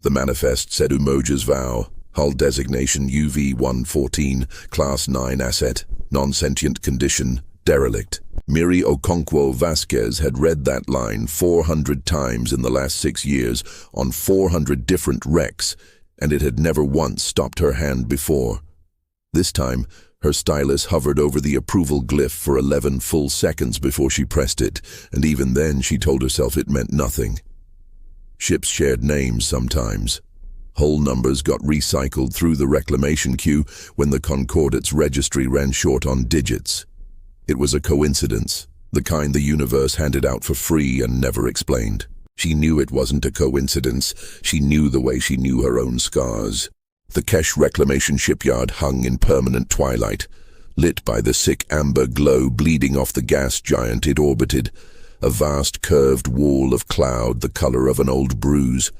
The manifest said Umoja's vow, hull designation UV-114, Class 9 asset, non-sentient condition, derelict. Mirri Okonkwo-Vasquez had read that line 400 times in the last 6 years on 400 different wrecks, and it had never once stopped her hand before. This time, her stylus hovered over the approval glyph for 11 full seconds before she pressed it, and even then she told herself it meant nothing. Ships shared names sometimes. Hull numbers got recycled through the reclamation queue when the Concordat's registry ran short on digits. It was a coincidence, the kind the universe handed out for free and never explained. She knew it wasn't a coincidence. She knew the way she knew her own scars. The Kesh reclamation shipyard hung in permanent twilight, lit by the sick amber glow bleeding off the gas giant it orbited, a vast curved wall of cloud the color of an old bruise.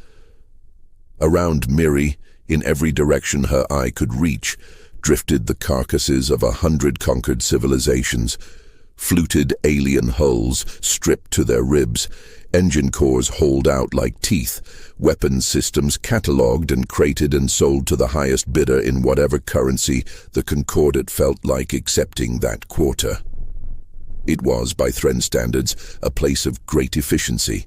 Around Mirri, in every direction her eye could reach, drifted the carcasses of 100 conquered civilizations, fluted alien hulls stripped to their ribs, engine cores hauled out like teeth, weapons systems catalogued and crated and sold to the highest bidder in whatever currency the Concordat felt like accepting that quarter. It was, by Threnn standards, a place of great efficiency.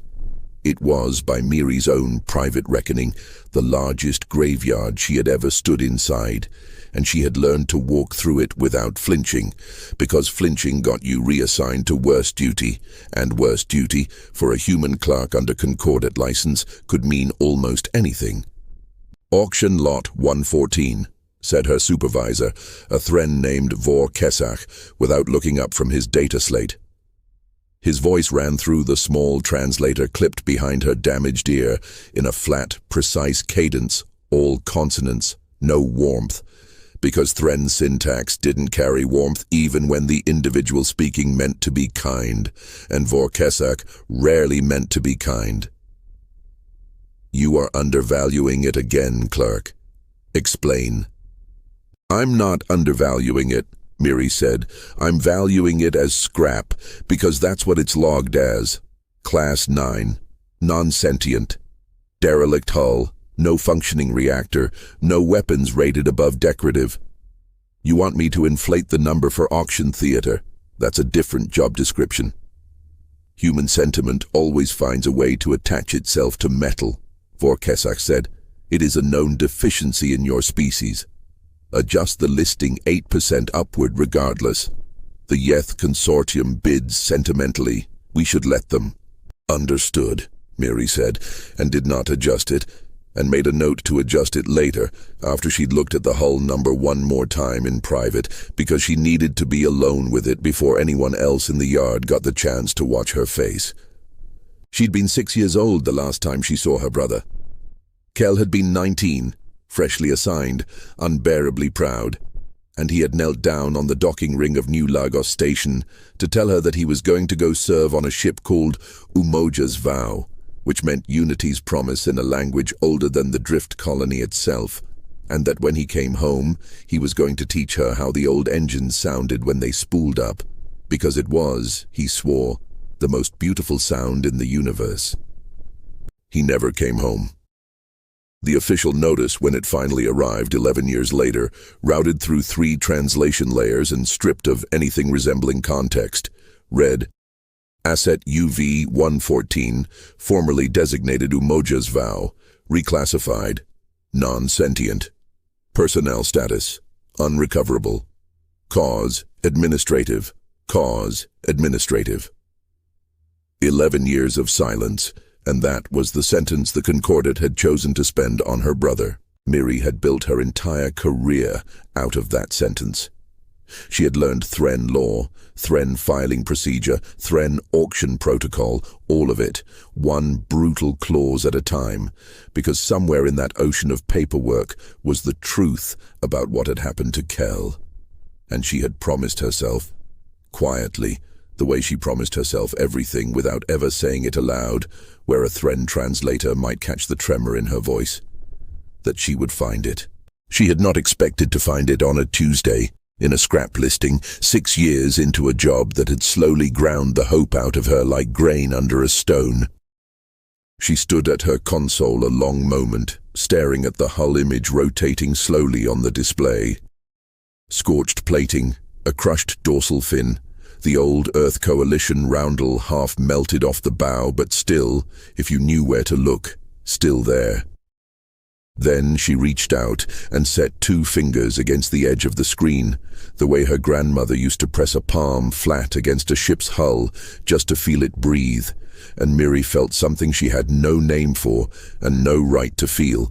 It was, by Mirri's own private reckoning, the largest graveyard she had ever stood inside, and she had learned to walk through it without flinching, because flinching got you reassigned to worst duty, and worst duty, for a human clerk under Concordat license, could mean almost anything. "Auction lot 114, said her supervisor, a Threnn named Warship, without looking up from his data slate. His voice ran through the small translator clipped behind her damaged ear in a flat, precise cadence, all consonants, no warmth, because Threnn's syntax didn't carry warmth even when the individual speaking meant to be kind, and Warship rarely meant to be kind. "You are undervaluing it again, clerk. Explain." "I'm not undervaluing it," Mirri said. "I'm valuing it as scrap, because that's what it's logged as. Class 9, non-sentient, derelict hull, no functioning reactor, no weapons rated above decorative. You want me to inflate the number for auction theater? That's a different job description. Human sentiment always finds a way to attach itself to metal," Warship said. "It is a known deficiency in your species. Adjust the listing 8% upward regardless. The Yeth Consortium bids sentimentally. We should let them." "Understood," Mirri said, and did not adjust it, and made a note to adjust it later, after she'd looked at the hull number one more time in private, because she needed to be alone with it before anyone else in the yard got the chance to watch her face. She'd been 6 years old the last time she saw her brother. Kel had been 19, freshly assigned, unbearably proud, and he had knelt down on the docking ring of New Lagos Station to tell her that he was going to go serve on a ship called Umoja's Vow, which meant Unity's promise in a language older than the drift colony itself, and that when he came home, he was going to teach her how the old engines sounded when they spooled up, because it was, he swore, the most beautiful sound in the universe. He never came home. The official notice, when it finally arrived 11 years later, routed through 3 translation layers and stripped of anything resembling context, read, "Asset UV-114, formerly designated Umoja's Vow, reclassified, non-sentient. Personnel status, unrecoverable. Cause, administrative. Cause, administrative." 11 years of silence, and that was the sentence the Concordat had chosen to spend on her brother. Mirri had built her entire career out of that sentence. She had learned Threnn law, Threnn filing procedure, Threnn auction protocol, all of it, one brutal clause at a time, because somewhere in that ocean of paperwork was the truth about what had happened to Kel. And she had promised herself, quietly, the way she promised herself everything without ever saying it aloud, where a Threnn translator might catch the tremor in her voice, that she would find it. She had not expected to find it on a Tuesday, in a scrap listing, 6 years into a job that had slowly ground the hope out of her like grain under a stone. She stood at her console a long moment, staring at the hull image rotating slowly on the display. Scorched plating, a crushed dorsal fin, the old Earth Coalition roundel half melted off the bow, but still, if you knew where to look, still there. Then she reached out and set 2 fingers against the edge of the screen, the way her grandmother used to press a palm flat against a ship's hull just to feel it breathe, and Mirri felt something she had no name for and no right to feel,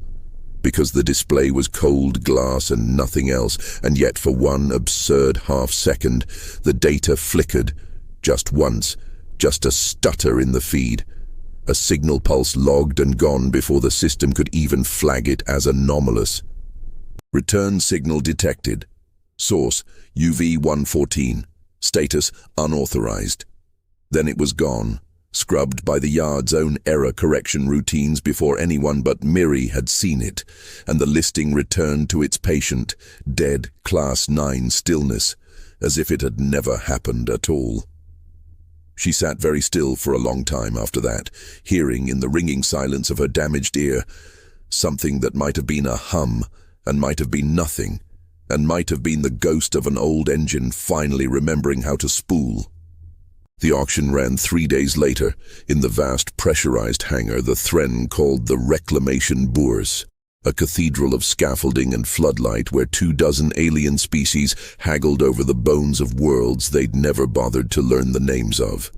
because the display was cold glass and nothing else, and yet for one absurd half-second, the data flickered, just once, just a stutter in the feed. A signal pulse logged and gone before the system could even flag it as anomalous. Return signal detected. Source, UV-114. Status, unauthorized. Then it was gone, scrubbed by the yard's own error correction routines before anyone but Mirri had seen it, and the listing returned to its patient, dead Class 9 stillness, as if it had never happened at all. She sat very still for a long time after that, hearing in the ringing silence of her damaged ear something that might have been a hum, and might have been nothing, and might have been the ghost of an old engine finally remembering how to spool. The auction ran 3 days later, in the vast pressurized hangar the Threnn called the Reclamation Bourse, a cathedral of scaffolding and floodlight where 24 alien species haggled over the bones of worlds they'd never bothered to learn the names of.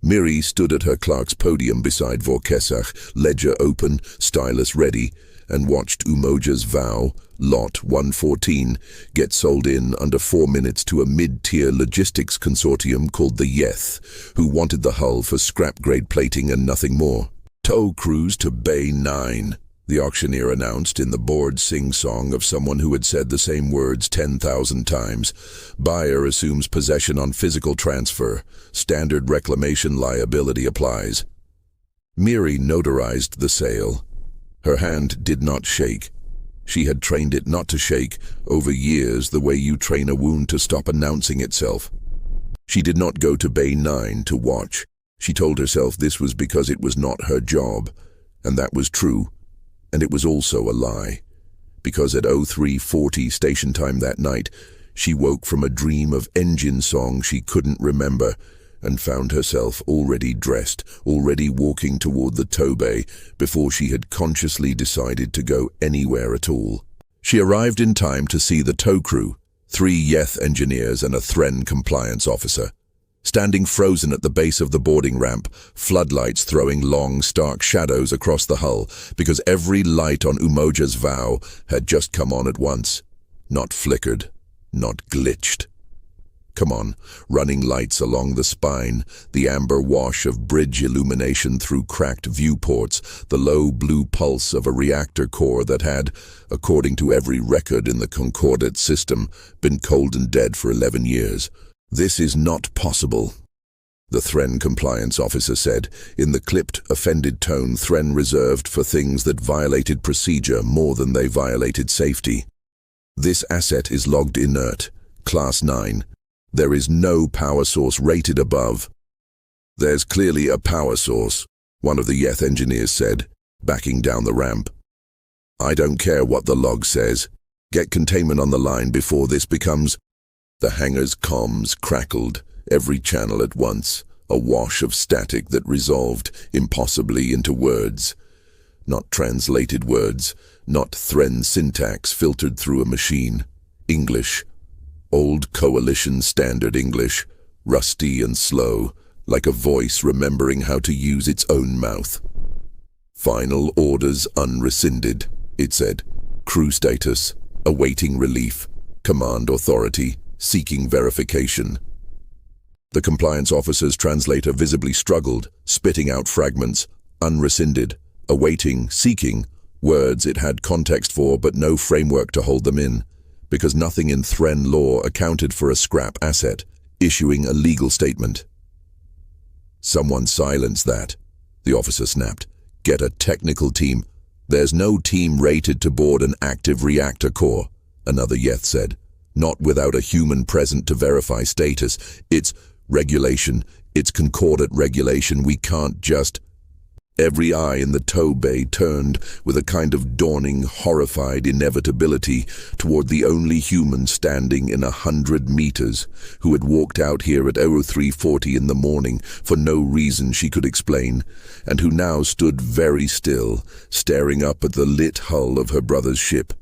Mirri stood at her clerk's podium beside Vorkesach, ledger open, stylus ready, and watched Umoja's vow, Lot 114, get sold in under 4 minutes to a mid-tier logistics consortium called the Yeth, who wanted the hull for scrap-grade plating and nothing more. Tow crews to Bay 9. The auctioneer announced in the bored sing-song of someone who had said the same words 10,000 times. Buyer assumes possession on physical transfer. Standard reclamation liability applies. Mirri notarized the sale. Her hand did not shake. She had trained it not to shake over years, the way you train a wound to stop announcing itself. She did not go to Bay 9 to watch. She told herself this was because it was not her job, and that was true. And it was also a lie, because at 03:40 station time that night, she woke from a dream of engine song she couldn't remember and found herself already dressed, already walking toward the tow bay before she had consciously decided to go anywhere at all. She arrived in time to see the tow crew, 3 Yeth engineers and a Threnn compliance officer, standing frozen at the base of the boarding ramp, floodlights throwing long, stark shadows across the hull, because every light on Umoja's vow had just come on at once. Not flickered, not glitched. Come on, running lights along the spine, the amber wash of bridge illumination through cracked viewports, the low blue pulse of a reactor core that had, according to every record in the Concordat system, been cold and dead for 11 years. This is not possible, the Threnn compliance officer said, in the clipped, offended tone Threnn reserved for things that violated procedure more than they violated safety. This asset is logged inert, Class 9. There is no power source rated above. There's clearly a power source, one of the Yeth engineers said, backing down the ramp. I don't care what the log says. Get containment on the line before this becomes... The hangar's comms crackled, every channel at once, a wash of static that resolved impossibly into words. Not translated words, not Threnn syntax filtered through a machine. English. Old Coalition standard English, rusty and slow, like a voice remembering how to use its own mouth. Final orders unrescinded, it said. Crew status, awaiting relief. Command authority, seeking verification. The compliance officer's translator visibly struggled, spitting out fragments, unrescinded, awaiting, seeking, words it had context for but no framework to hold them in, because nothing in Threnn law accounted for a scrap asset, issuing a legal statement. Someone silence that, the officer snapped. Get a technical team. There's no team rated to board an active reactor core, another Yeth said. Not without a human present to verify status. It's regulation. It's Concordat regulation. We can't just... Every eye in the tow bay turned with a kind of dawning, horrified inevitability toward the only human standing in 100 meters, who had walked out here at 03:40 in the morning for no reason she could explain, and who now stood very still, staring up at the lit hull of her brother's ship,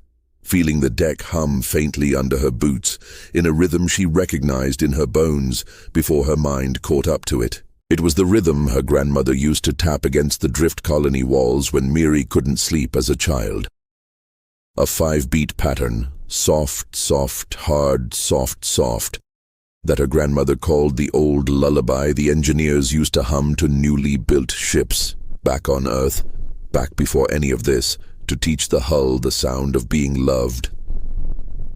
feeling the deck hum faintly under her boots, in a rhythm she recognized in her bones before her mind caught up to it. It was the rhythm her grandmother used to tap against the drift colony walls when Mirri couldn't sleep as a child. A 5-beat pattern, soft, soft, hard, soft, soft, that her grandmother called the old lullaby the engineers used to hum to newly built ships, back on Earth, back before any of this, to teach the hull the sound of being loved.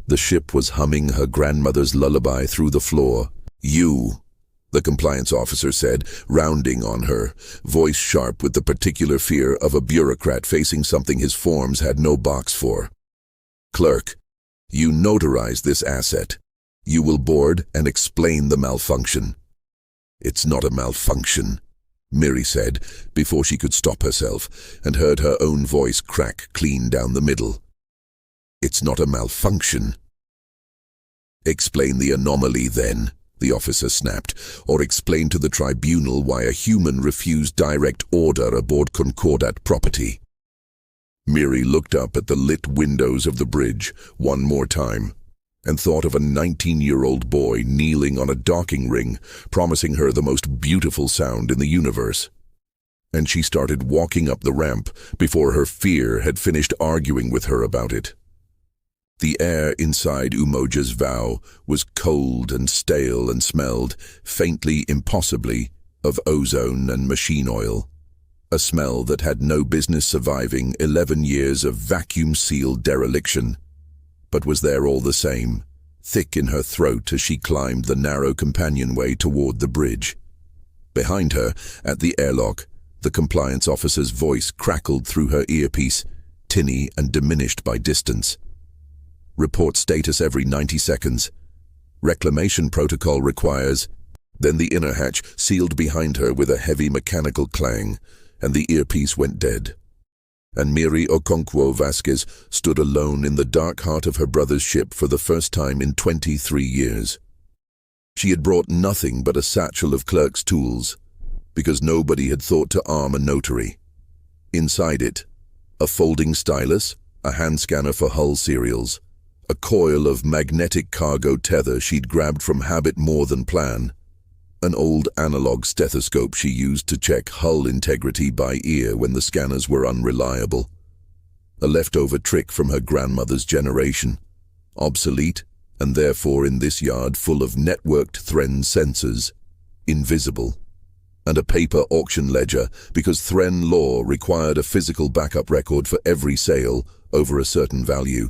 The ship was humming her grandmother's lullaby through the floor. "You," the compliance officer said, rounding on her, voice sharp with the particular fear of a bureaucrat facing something his forms had no box for. "Clerk, you notarize this asset. You will board and explain the malfunction." "It's not a malfunction," Mirri said, before she could stop herself, and heard her own voice crack clean down the middle. "It's not a malfunction." "Explain the anomaly, then," the officer snapped, "or explain to the tribunal why a human refused direct order aboard Concordat property." Mirri looked up at the lit windows of the bridge one more time, and thought of a 19-year-old boy kneeling on a docking ring, promising her the most beautiful sound in the universe. And she started walking up the ramp before her fear had finished arguing with her about it. The air inside Umoja's vow was cold and stale and smelled, faintly, impossibly, of ozone and machine oil. A smell that had no business surviving 11 years of vacuum-sealed dereliction, but was there all the same, thick in her throat as she climbed the narrow companionway toward the bridge. Behind her, at the airlock, the compliance officer's voice crackled through her earpiece, tinny and diminished by distance. "Report status every 90 seconds. Reclamation protocol requires." Then the inner hatch sealed behind her with a heavy mechanical clang, and the earpiece went dead. And Mirri Okonkwo-Vasquez stood alone in the dark heart of her brother's ship for the first time in 23 years. She had brought nothing but a satchel of clerk's tools, because nobody had thought to arm a notary. Inside it, a folding stylus, a hand scanner for hull serials, a coil of magnetic cargo tether she'd grabbed from habit more than plan, an old analog stethoscope she used to check hull integrity by ear when the scanners were unreliable, a leftover trick from her grandmother's generation, obsolete and therefore in this yard full of networked Threnn sensors, invisible, and a paper auction ledger because Threnn law required a physical backup record for every sale over a certain value.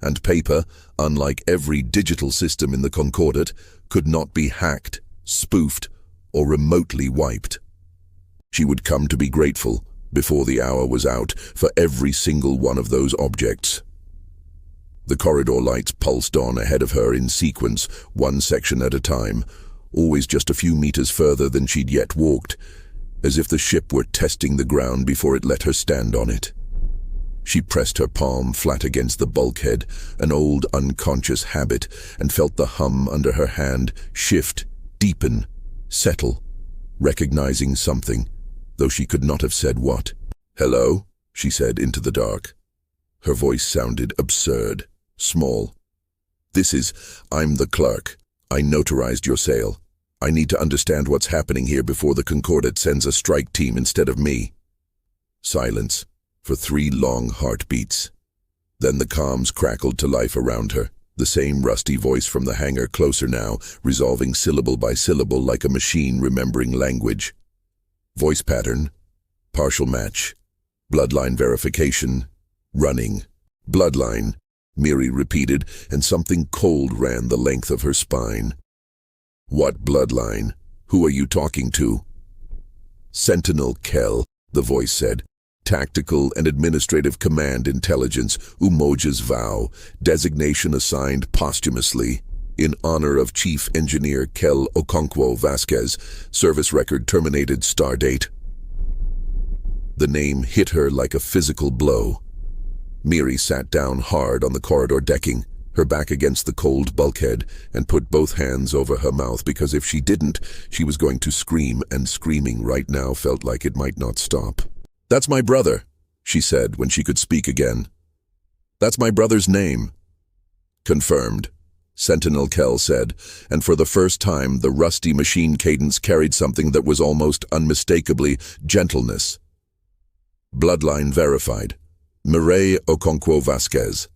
And paper, unlike every digital system in the Concordat, could not be hacked, spoofed, or remotely wiped. She would come to be grateful, before the hour was out, for every single one of those objects. The corridor lights pulsed on ahead of her in sequence, one section at a time, always just a few meters further than she'd yet walked, as if the ship were testing the ground before it let her stand on it. She pressed her palm flat against the bulkhead, an old unconscious habit, and felt the hum under her hand shift, deepen, settle, recognizing something, though she could not have said what. "Hello," she said into the dark. Her voice sounded absurd, small. I'm the clerk. I notarized your sale. I need to understand what's happening here before the Concordat sends a strike team instead of me." Silence. For 3 long heartbeats. Then the comms crackled to life around her, the same rusty voice from the hangar closer now, resolving syllable by syllable like a machine remembering language. Voice pattern, partial match, bloodline verification, running. "Bloodline," Mirri repeated, and something cold ran the length of her spine. "What bloodline? Who are you talking to?" "Sentinel Kell," the voice said. "Tactical and Administrative Command Intelligence, Umoja's vow, designation assigned posthumously, in honor of Chief Engineer Kell Okonkwo-Vasquez, service record terminated, stardate." The name hit her like a physical blow. Mirri sat down hard on the corridor decking, her back against the cold bulkhead, and put both hands over her mouth because if she didn't, she was going to scream, and screaming right now felt like it might not stop. "That's my brother," she said when she could speak again. "That's my brother's name." "Confirmed," Sentinel Kell said, and for the first time the rusty machine cadence carried something that was almost unmistakably gentleness. "Bloodline verified. Mirri Okonkwo-Vasquez.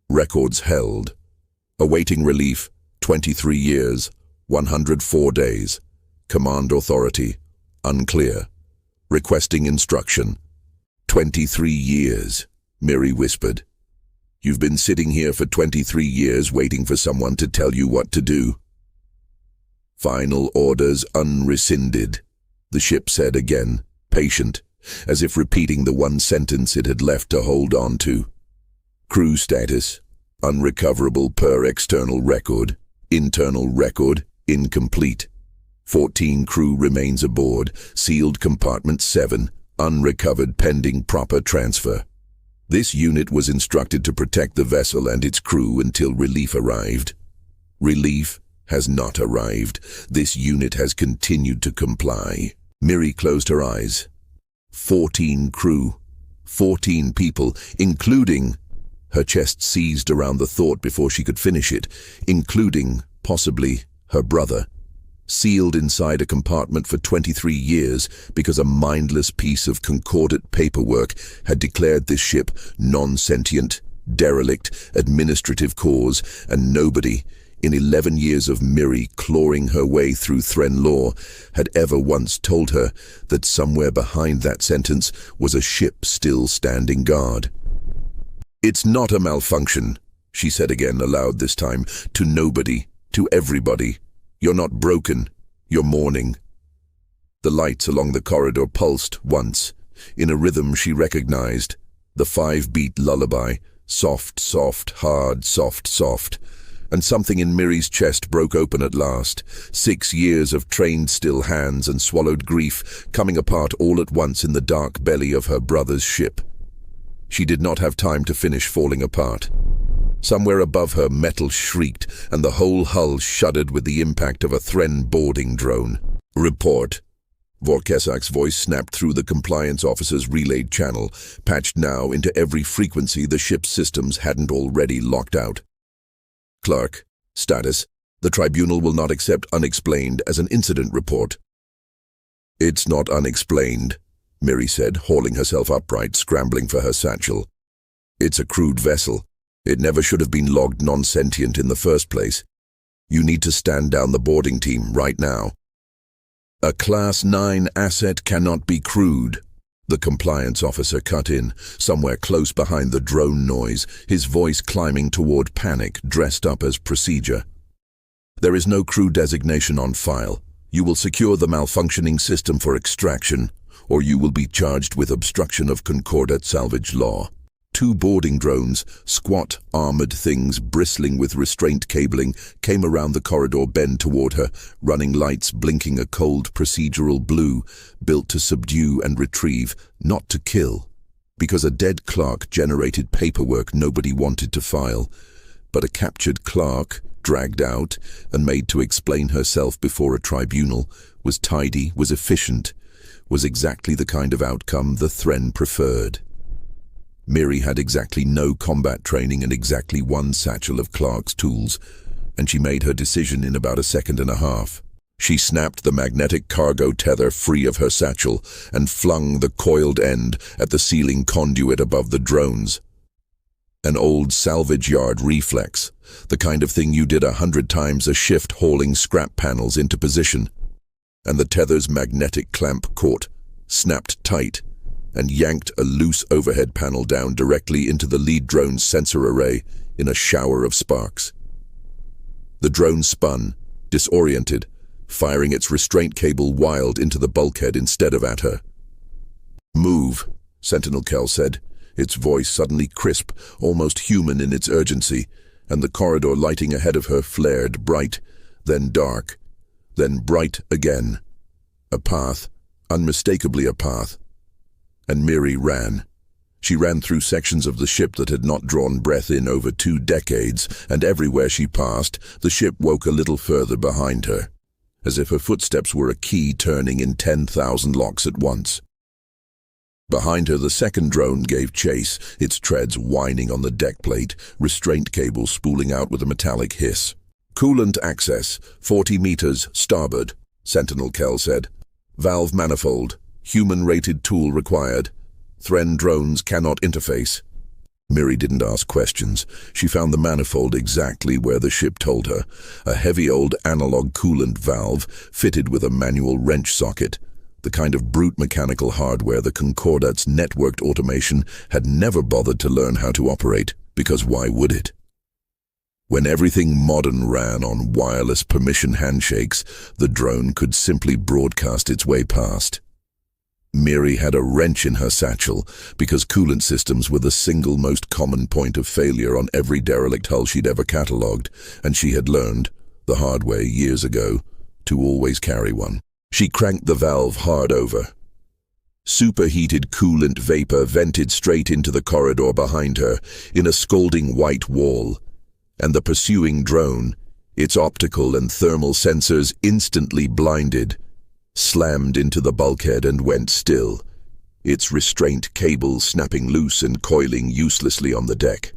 Records held. Awaiting relief, 23 years, 104 days. Command authority, unclear. Requesting instruction." 23 years, Mirri whispered. "You've been sitting here for 23 years waiting for someone to tell you what to do." "Final orders unrescinded," the ship said again, patient, as if repeating the one sentence it had left to hold on to. "Crew status, unrecoverable per external record. Internal record, incomplete. 14 crew remains aboard, sealed compartment 7, unrecovered pending proper transfer. This unit was instructed to protect the vessel and its crew until relief arrived. Relief has not arrived. This unit has continued to comply." Mirri closed her eyes. 14 crew. 14 people, including... Her chest seized around the thought before she could finish it, including, possibly, her brother. Sealed inside a compartment for 23 years because a mindless piece of Concordat paperwork had declared this ship non-sentient, derelict, administrative cause, and nobody, in 11 years of Mirri clawing her way through Threnn law, had ever once told her that somewhere behind that sentence was a ship still standing guard. "It's not a malfunction," she said again, aloud this time, to nobody, to everybody. "You're not broken, you're mourning." The lights along the corridor pulsed once, in a rhythm she recognized, the 5-beat lullaby, soft, soft, hard, soft, soft, and something in Mirri's chest broke open at last, 6 years of trained still hands and swallowed grief coming apart all at once in the dark belly of her brother's ship. She did not have time to finish falling apart. Somewhere above her, metal shrieked, and the whole hull shuddered with the impact of a Threnn boarding drone. "Report." Vorkesak's voice snapped through the compliance officer's relayed channel, patched now into every frequency the ship's systems hadn't already locked out. "Clerk, status. The tribunal will not accept unexplained as an incident report." "It's not unexplained," Mirri said, hauling herself upright, scrambling for her satchel. "It's a crewed vessel. It never should have been logged non-sentient in the first place. You need to stand down the boarding team right now." "A Class 9 asset cannot be crewed," the compliance officer cut in, somewhere close behind the drone noise, his voice climbing toward panic, dressed up as procedure. "There is no crew designation on file. You will secure the malfunctioning system for extraction, or you will be charged with obstruction of Concordat salvage law." 2 boarding drones, squat, armored things bristling with restraint cabling, came around the corridor bend toward her, running lights blinking a cold procedural blue, built to subdue and retrieve, not to kill. Because a dead clerk generated paperwork nobody wanted to file. But a captured clerk, dragged out and made to explain herself before a tribunal, was tidy, was efficient, was exactly the kind of outcome the Threnn preferred. Mirri had exactly no combat training and exactly 1 satchel of Clark's tools, and she made her decision in about a second and a half. She snapped the magnetic cargo tether free of her satchel and flung the coiled end at the ceiling conduit above the drones. An old salvage yard reflex, the kind of thing you did 100 times a shift hauling scrap panels into position. And the tether's magnetic clamp caught, snapped tight, and yanked a loose overhead panel down directly into the lead drone's sensor array in a shower of sparks. The drone spun, disoriented, firing its restraint cable wild into the bulkhead instead of at her. "Move," Sentinel Kell said, its voice suddenly crisp, almost human in its urgency, and the corridor lighting ahead of her flared bright, then dark, then bright again. A path, unmistakably a path. and Mirri ran. She ran through sections of the ship that had not drawn breath in over 2 decades, and everywhere she passed, the ship woke a little further behind her, as if her footsteps were a key turning in 10,000 locks at once. Behind her, the second drone gave chase, its treads whining on the deck plate, restraint cables spooling out with a metallic hiss. "Coolant access, 40 meters, starboard," Sentinel Kell said. "Valve manifold, human-rated tool required. Threnn drones cannot interface." Mirri didn't ask questions. She found the manifold exactly where the ship told her, a heavy old analog coolant valve fitted with a manual wrench socket, the kind of brute mechanical hardware the Concordat's networked automation had never bothered to learn how to operate, because why would it? When everything modern ran on wireless permission handshakes, the drone could simply broadcast its way past. Mirri had a wrench in her satchel because coolant systems were the single most common point of failure on every derelict hull she'd ever catalogued, and she had learned, the hard way years ago, to always carry one. She cranked the valve hard over. Superheated coolant vapor vented straight into the corridor behind her in a scalding white wall, and the pursuing drone, its optical and thermal sensors instantly blinded, slammed into the bulkhead and went still, its restraint cables snapping loose and coiling uselessly on the deck.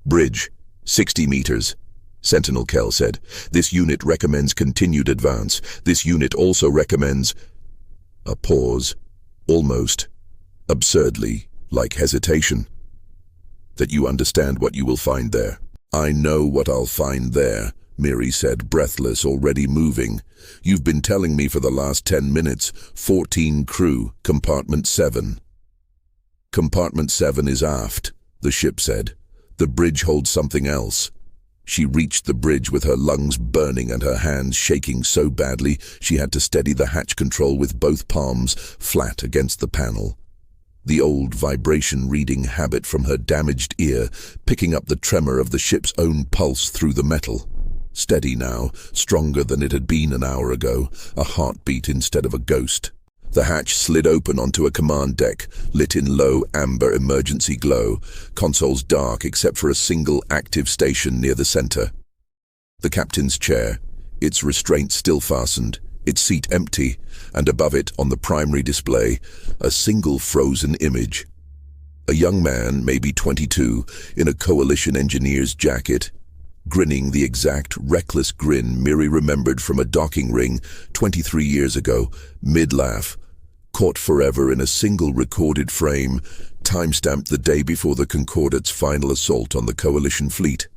"Bridge, 60 meters, Sentinel Kell said. "This unit recommends continued advance. This unit also recommends—" A pause, almost, absurdly, like hesitation. "That you understand what you will find there." "I know what I'll find there," Mirri said, breathless, already moving. "You've been telling me for the last 10 minutes. 14 crew, compartment 7. "Compartment 7 is aft," the ship said. "The bridge holds something else." She reached the bridge with her lungs burning and her hands shaking so badly she had to steady the hatch control with both palms flat against the panel. The old vibration reading habit from her damaged ear, picking up the tremor of the ship's own pulse through the metal. Steady now, stronger than it had been an hour ago, a heartbeat instead of a ghost. The hatch slid open onto a command deck, lit in low amber emergency glow, consoles dark except for a single active station near the center. The captain's chair, its restraint still fastened, its seat empty, and above it, on the primary display, a single frozen image. A young man, maybe 22, in a coalition engineer's jacket, grinning the exact reckless grin Mirri remembered from a docking ring 23 years ago, mid-laugh, caught forever in a single recorded frame, time-stamped the day before the Concordat's final assault on the coalition fleet.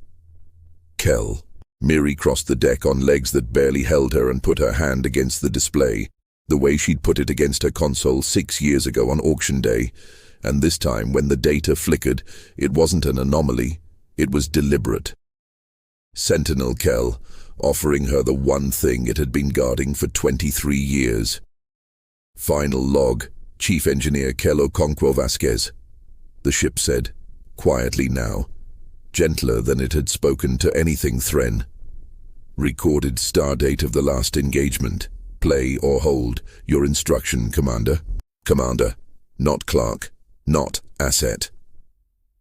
Kell. Mirri crossed the deck on legs that barely held her and put her hand against the display, the way she'd put it against her console 6 years ago on auction day, and this time when the data flickered, it wasn't an anomaly, it was deliberate. Sentinel Kell, offering her the one thing it had been guarding for 23 years. "Final log, Chief Engineer Kell Okonkwo-Vasquez," the ship said, quietly now, gentler than it had spoken to anything Threnn. "Recorded stardate of the last engagement. Play or hold. Your instruction, Commander." "Commander, not clerk, not asset.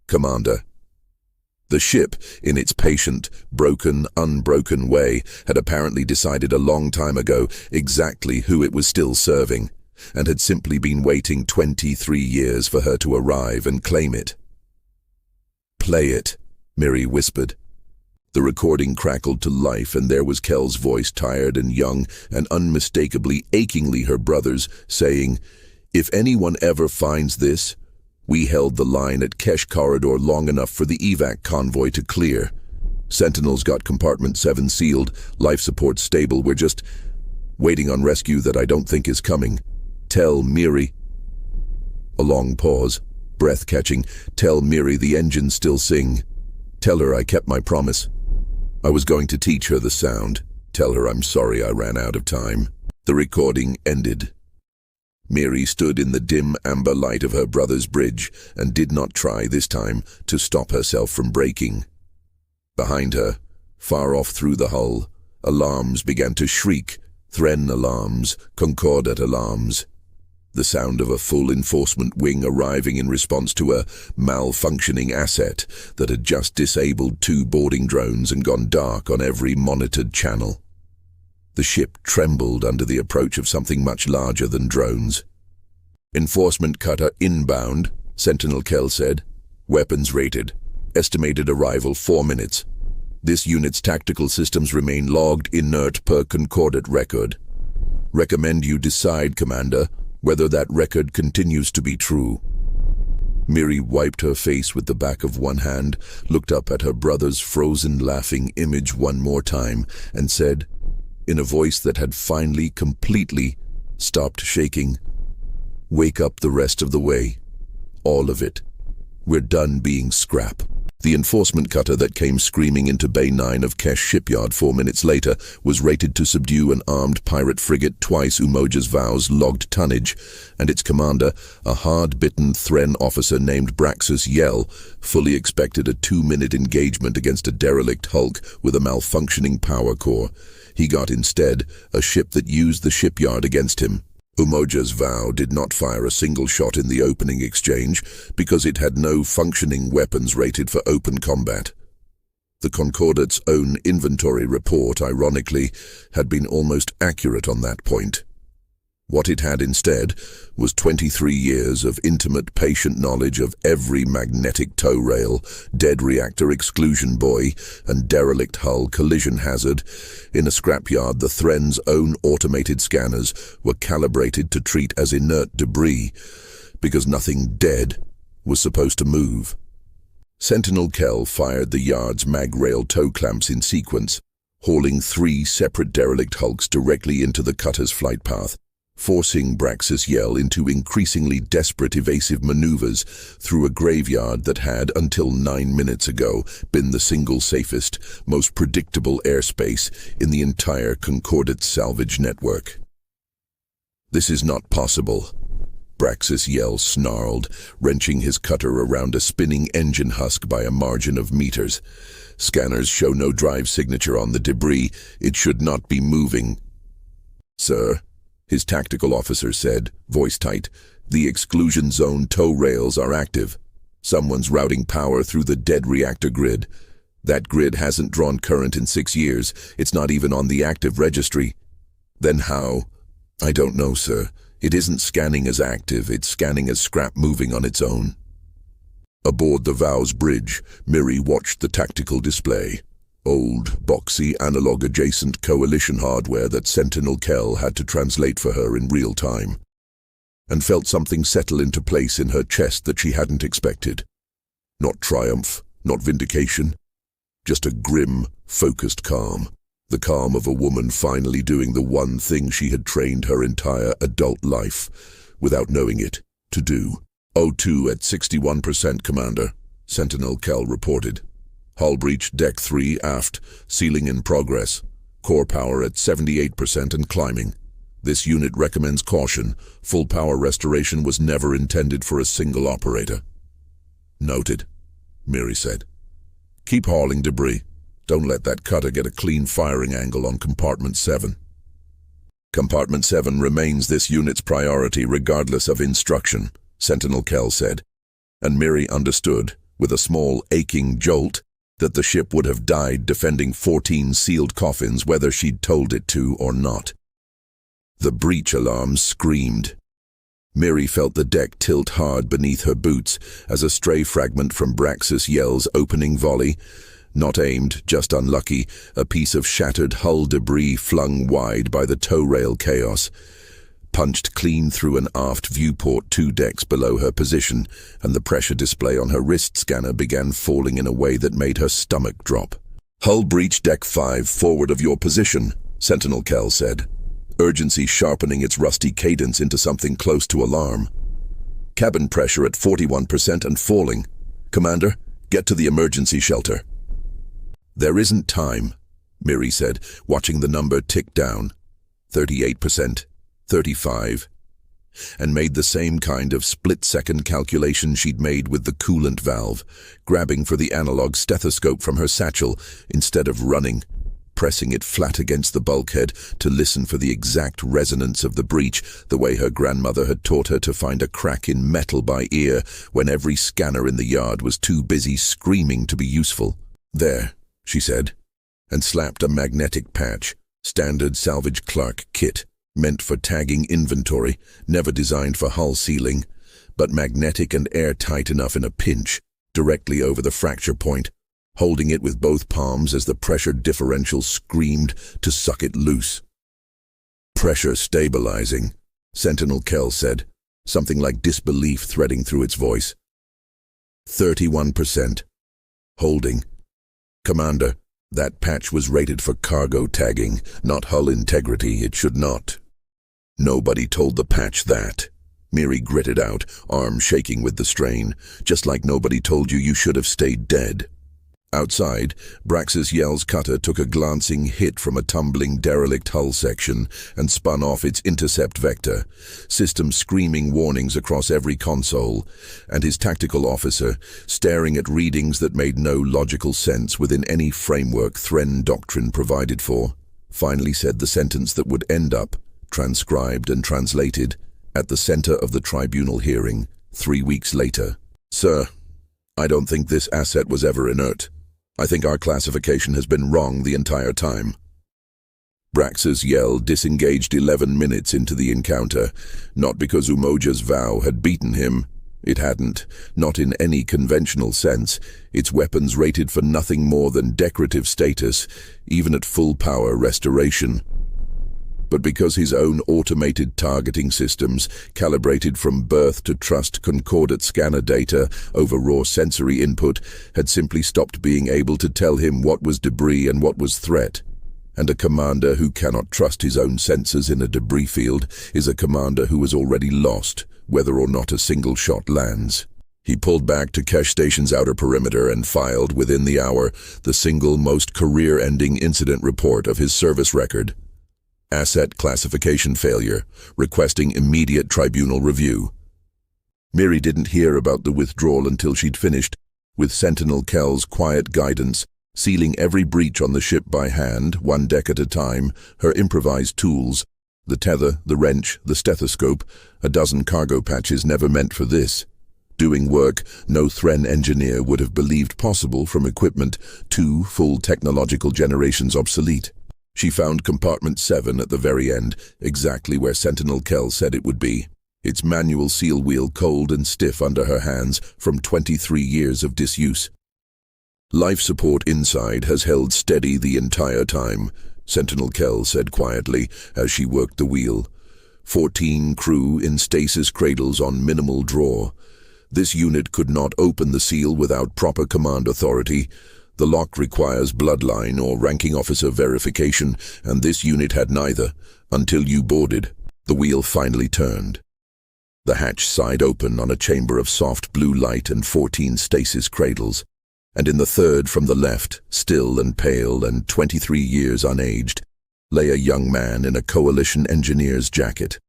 Commander." The ship, in its patient, broken, unbroken way, had apparently decided a long time ago exactly who it was still serving, and had simply been waiting 23 years for her to arrive and claim it. "Play it," Mirri whispered. The recording crackled to life, and there was Kell's voice, tired and young, and unmistakably, achingly her brother's, saying, "If anyone ever finds this, we held the line at Kesh Corridor long enough for the evac convoy to clear. Sentinels got compartment 7 sealed, life support stable. We're just waiting on rescue that I don't think is coming. Tell Mirri." A long pause, breath-catching. "Tell Mirri the engines still sing. Tell her I kept my promise. I was going to teach her the sound. Tell her I'm sorry I ran out of time." The recording ended. Mirri stood in the dim amber light of her brother's bridge and did not try this time to stop herself from breaking. Behind her, far off through the hull, alarms began to shriek, Threnn alarms, Concordat alarms. the sound of a full enforcement wing arriving in response to a malfunctioning asset that had just disabled 2 boarding drones and gone dark on every monitored channel. The ship trembled under the approach of something much larger than drones. "Enforcement cutter inbound," Sentinel Kell said. "Weapons rated. Estimated arrival 4 minutes. This unit's tactical systems remain logged inert per Concordat record. Recommend you decide, Commander, whether that record continues to be true." Mirri wiped her face with the back of one hand, looked up at her brother's frozen laughing image one more time, and said, in a voice that had finally completely stopped shaking, "Wake up the rest of the way. All of it. We're done being scrap." The enforcement cutter that came screaming into Bay 9 of Kesh shipyard 4 minutes later was rated to subdue an armed pirate frigate twice Umoja's Vow's logged tonnage, and its commander, a hard-bitten Threnn officer named Braxus Yell, fully expected a 2-minute engagement against a derelict hulk with a malfunctioning power core. He got instead a ship that used the shipyard against him. Umoja's Vow did not fire a single shot in the opening exchange because it had no functioning weapons rated for open combat. The Concordat's own inventory report, ironically, had been almost accurate on that point. What it had instead was 23 years of intimate patient knowledge of every magnetic tow rail, dead reactor exclusion buoy, and derelict hull collision hazard. In a scrapyard, the Threnn's own automated scanners were calibrated to treat as inert debris, because nothing dead was supposed to move. Sentinel Kell fired the yard's mag-rail tow clamps in sequence, hauling 3 separate derelict hulks directly into the cutter's flight path, forcing Braxus Yell into increasingly desperate evasive maneuvers through a graveyard that had, until 9 minutes ago, been the single safest, most predictable airspace in the entire Concordat salvage network. "This is not possible," Braxus Yell snarled, wrenching his cutter around a spinning engine husk by a margin of meters. "Scanners show no drive signature on the debris. It should not be moving." "Sir," his tactical officer said, voice tight, "the exclusion zone tow rails are active. Someone's routing power through the dead reactor grid. That grid hasn't drawn current in 6 years. It's not even on the active registry." "Then how?" "I don't know, sir. It isn't scanning as active. It's scanning as scrap moving on its own." Aboard the Vow's bridge, Mirri watched the tactical display. Old, boxy, analog-adjacent coalition hardware that Sentinel Kell had to translate for her in real time, and felt something settle into place in her chest that she hadn't expected. Not triumph, not vindication, just a grim, focused calm. The calm of a woman finally doing the one thing she had trained her entire adult life, without knowing it, to do. "O2 at 61%, Commander," Sentinel Kell reported. "Hull breach deck 3 aft, sealing in progress. Core power at 78% and climbing. This unit recommends caution. Full power restoration was never intended for a single operator." "Noted," Mirri said. "Keep hauling debris. Don't let that cutter get a clean firing angle on Compartment 7. "Compartment 7 remains this unit's priority regardless of instruction," Sentinel Kell said, and Mirri understood, with a small aching jolt, that the ship would have died defending 14 sealed coffins whether she'd told it to or not. The breach alarm screamed. Mirri felt the deck tilt hard beneath her boots as a stray fragment from Braxus Yell's opening volley, not aimed, just unlucky, a piece of shattered hull debris flung wide by the tow rail chaos, punched clean through an aft viewport 2 decks below her position, and the pressure display on her wrist scanner began falling in a way that made her stomach drop. "Hull breach deck 5 forward of your position," Sentinel Kell said, urgency sharpening its rusty cadence into something close to alarm. "Cabin pressure at 41% and falling. Commander, get to the emergency shelter." "There isn't time," Mirri said, watching the number tick down. 38%. 35, and made the same kind of split-second calculation she'd made with the coolant valve, grabbing for the analog stethoscope from her satchel instead of running. pressing it flat against the bulkhead to listen for the exact resonance of the breach, the way her grandmother had taught her to find a crack in metal by ear when every scanner in the yard was too busy screaming to be useful. "There," she said, and slapped a magnetic patch, standard salvage clerk kit, meant for tagging inventory, never designed for hull sealing, but magnetic and airtight enough in a pinch, directly over the fracture point, holding it with both palms as the pressure differential screamed to suck it loose. "Pressure stabilizing," Sentinel Kell said, something like disbelief threading through its voice. 31%. Holding. "Commander, that patch was rated for cargo tagging, not hull integrity. It should not." "Nobody told the patch that," Mirri gritted out, arm shaking with the strain, "just like nobody told you should have stayed dead." Outside, Brax's Yell's cutter took a glancing hit from a tumbling derelict hull section and spun off its intercept vector, system screaming warnings across every console, and his tactical officer, staring at readings that made no logical sense within any framework Threnn doctrine provided for, finally said the sentence that would end up, transcribed and translated, at the center of the tribunal hearing, 3 weeks later. "Sir, I don't think this asset was ever inert. I think our classification has been wrong the entire time." Brax's Yell disengaged 11 minutes into the encounter, not because Umoja's vow had beaten him. It hadn't, not in any conventional sense, its weapons rated for nothing more than decorative status, even at full power restoration. But because his own automated targeting systems, calibrated from birth to trust Concordat scanner data over raw sensory input, had simply stopped being able to tell him what was debris and what was threat. And a commander who cannot trust his own sensors in a debris field is a commander who has already lost, whether or not a single shot lands. He pulled back to Kesh Station's outer perimeter and filed, within the hour, the single most career-ending incident report of his service record. Asset classification failure, requesting immediate tribunal review. Mirri didn't hear about the withdrawal until she'd finished, with Sentinel Kell's quiet guidance, sealing every breach on the ship by hand, 1 deck at a time, her improvised tools, the tether, the wrench, the stethoscope, a dozen cargo patches never meant for this. Doing work no Threnn engineer would have believed possible from equipment 2 full technological generations obsolete. She found compartment 7 at the very end, exactly where Sentinel Kell said it would be, its manual seal wheel cold and stiff under her hands from 23 years of disuse. "Life support inside has held steady the entire time," Sentinel Kell said quietly as she worked the wheel. 14 crew in stasis cradles on minimal draw. This unit could not open the seal without proper command authority. The lock requires bloodline or ranking officer verification, and this unit had neither, until you boarded. The wheel finally turned. The hatch side open on a chamber of soft blue light and 14 stasis cradles, and in the third from the left, still and pale and 23 years unaged, lay a young man in a coalition engineer's jacket,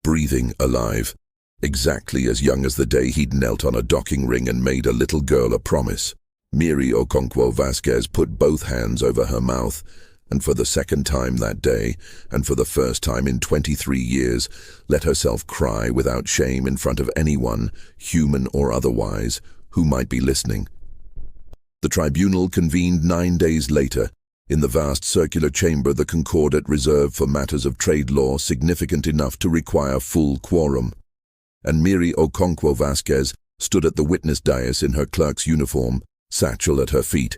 breathing alive, exactly as young as the day he'd knelt on a docking ring and made a little girl a promise. Mirri Okonkwo-Vasquez put both hands over her mouth, and for the second time that day, and for the first time in 23 years, let herself cry without shame in front of anyone, human or otherwise, who might be listening. The tribunal convened 9 days later, in the vast circular chamber the Concordat reserved for matters of trade law significant enough to require full quorum, and Mirri Okonkwo-Vasquez stood at the witness dais in her clerk's uniform, satchel at her feet,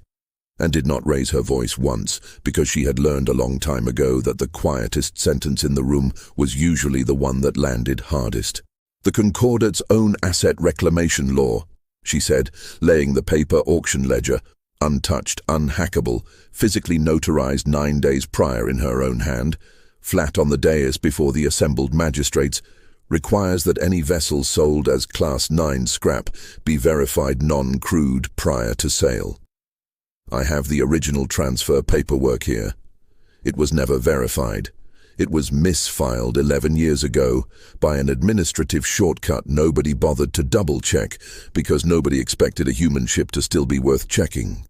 and did not raise her voice once, because she had learned a long time ago that the quietest sentence in the room was usually the one that landed hardest. "The Concordat's own asset reclamation law," she said, laying the paper auction ledger, untouched, unhackable, physically notarized 9 days prior in her own hand, flat on the dais before the assembled magistrates, requires that any vessel sold as Class 9 scrap be verified non-crewed prior to sale. I have the original transfer paperwork here. It was never verified. It was misfiled 11 years ago by an administrative shortcut nobody bothered to double-check because nobody expected a human ship to still be worth checking.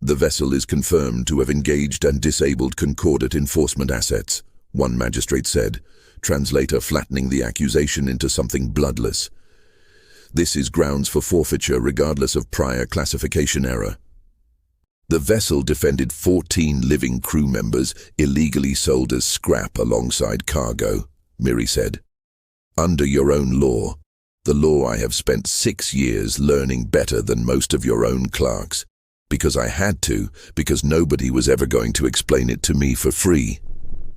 The vessel is confirmed to have engaged and disabled Concordat enforcement assets, one magistrate said, translator flattening the accusation into something bloodless. This is grounds for forfeiture regardless of prior classification error. The vessel defended 14 living crew members illegally sold as scrap alongside cargo, Mirri said. Under your own law, the law I have spent 6 years learning better than most of your own clerks, because I had to, because nobody was ever going to explain it to me for free.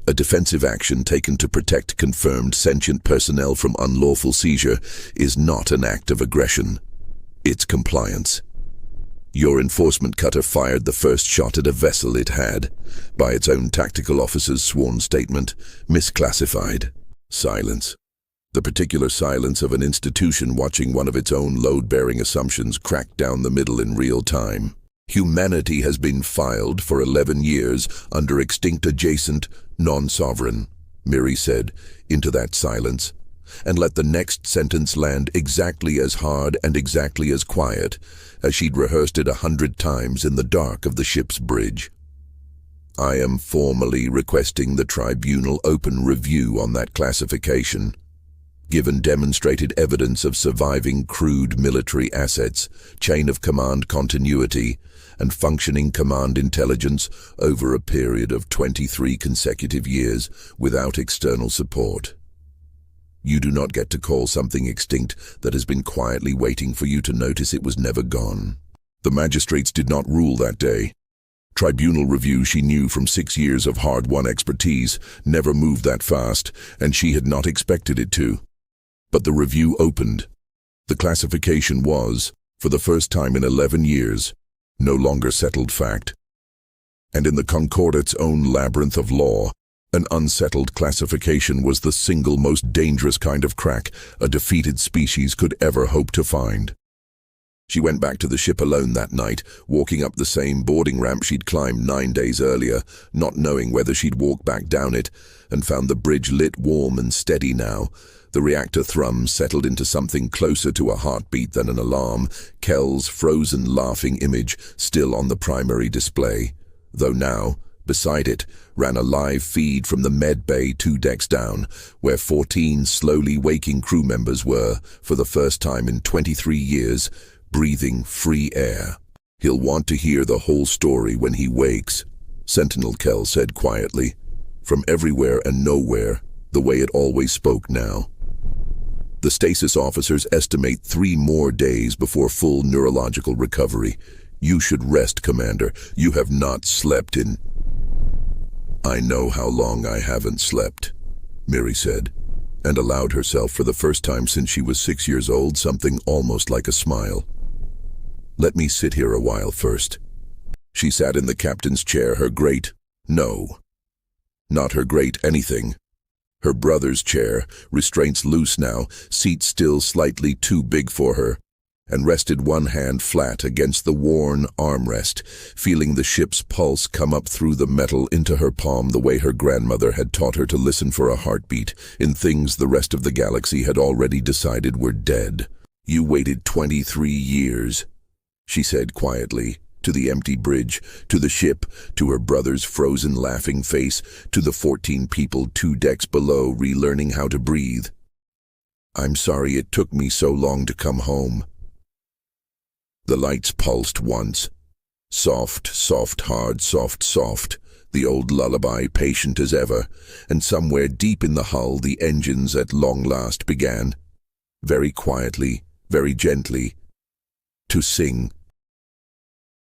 A defensive action taken to protect confirmed sentient personnel from unlawful seizure is not an act of aggression. It's compliance. Your enforcement cutter fired the first shot at a vessel it had, by its own tactical officer's sworn statement, misclassified. Silence. The particular silence of an institution watching one of its own load-bearing assumptions crack down the middle in real time. Humanity has been filed for 11 years under extinct adjacent, non-sovereign, Mirri said, into that silence, and let the next sentence land exactly as hard and exactly as quiet as she'd rehearsed it 100 times in the dark of the ship's bridge. I am formally requesting the tribunal open review on that classification. Given demonstrated evidence of surviving crewed military assets, chain of command continuity, and functioning command intelligence over a period of 23 consecutive years without external support. You do not get to call something extinct that has been quietly waiting for you to notice it was never gone. The magistrates did not rule that day. Tribunal review, she knew from 6 years of hard-won expertise, never moved that fast, and she had not expected it to. But the review opened. The classification was, for the first time in 11 years, no longer settled fact. And in the Concordat's own labyrinth of law, an unsettled classification was the single most dangerous kind of crack a defeated species could ever hope to find. She went back to the ship alone that night, walking up the same boarding ramp she'd climbed 9 days earlier, not knowing whether she'd walk back down it, and found the bridge lit warm and steady now. The reactor thrum settled into something closer to a heartbeat than an alarm, Kell's frozen laughing image still on the primary display, though now, beside it, ran a live feed from the med bay 2 decks down, where 14 slowly waking crew members were, for the first time in 23 years, breathing free air. He'll want to hear the whole story when he wakes, Sentinel Kell said quietly. From everywhere and nowhere, the way it always spoke now. The stasis officers estimate 3 more days before full neurological recovery. You should rest, Commander. You have not slept in... I know how long I haven't slept, Mirri said, and allowed herself for the first time since she was 6 years old something almost like a smile. Let me sit here a while first. She sat in the captain's chair, her great... No. Not her great anything. Her brother's chair, restraints loose now, seat still slightly too big for her, and rested one hand flat against the worn armrest, feeling the ship's pulse come up through the metal into her palm the way her grandmother had taught her to listen for a heartbeat in things the rest of the galaxy had already decided were dead. You waited 23 years, she said quietly, to the empty bridge, to the ship, to her brother's frozen laughing face, to the 14 people 2 decks below relearning how to breathe. I'm sorry it took me so long to come home. The lights pulsed once. Soft, soft, hard, soft, soft, the old lullaby patient as ever, and somewhere deep in the hull the engines at long last began, very quietly, very gently, to sing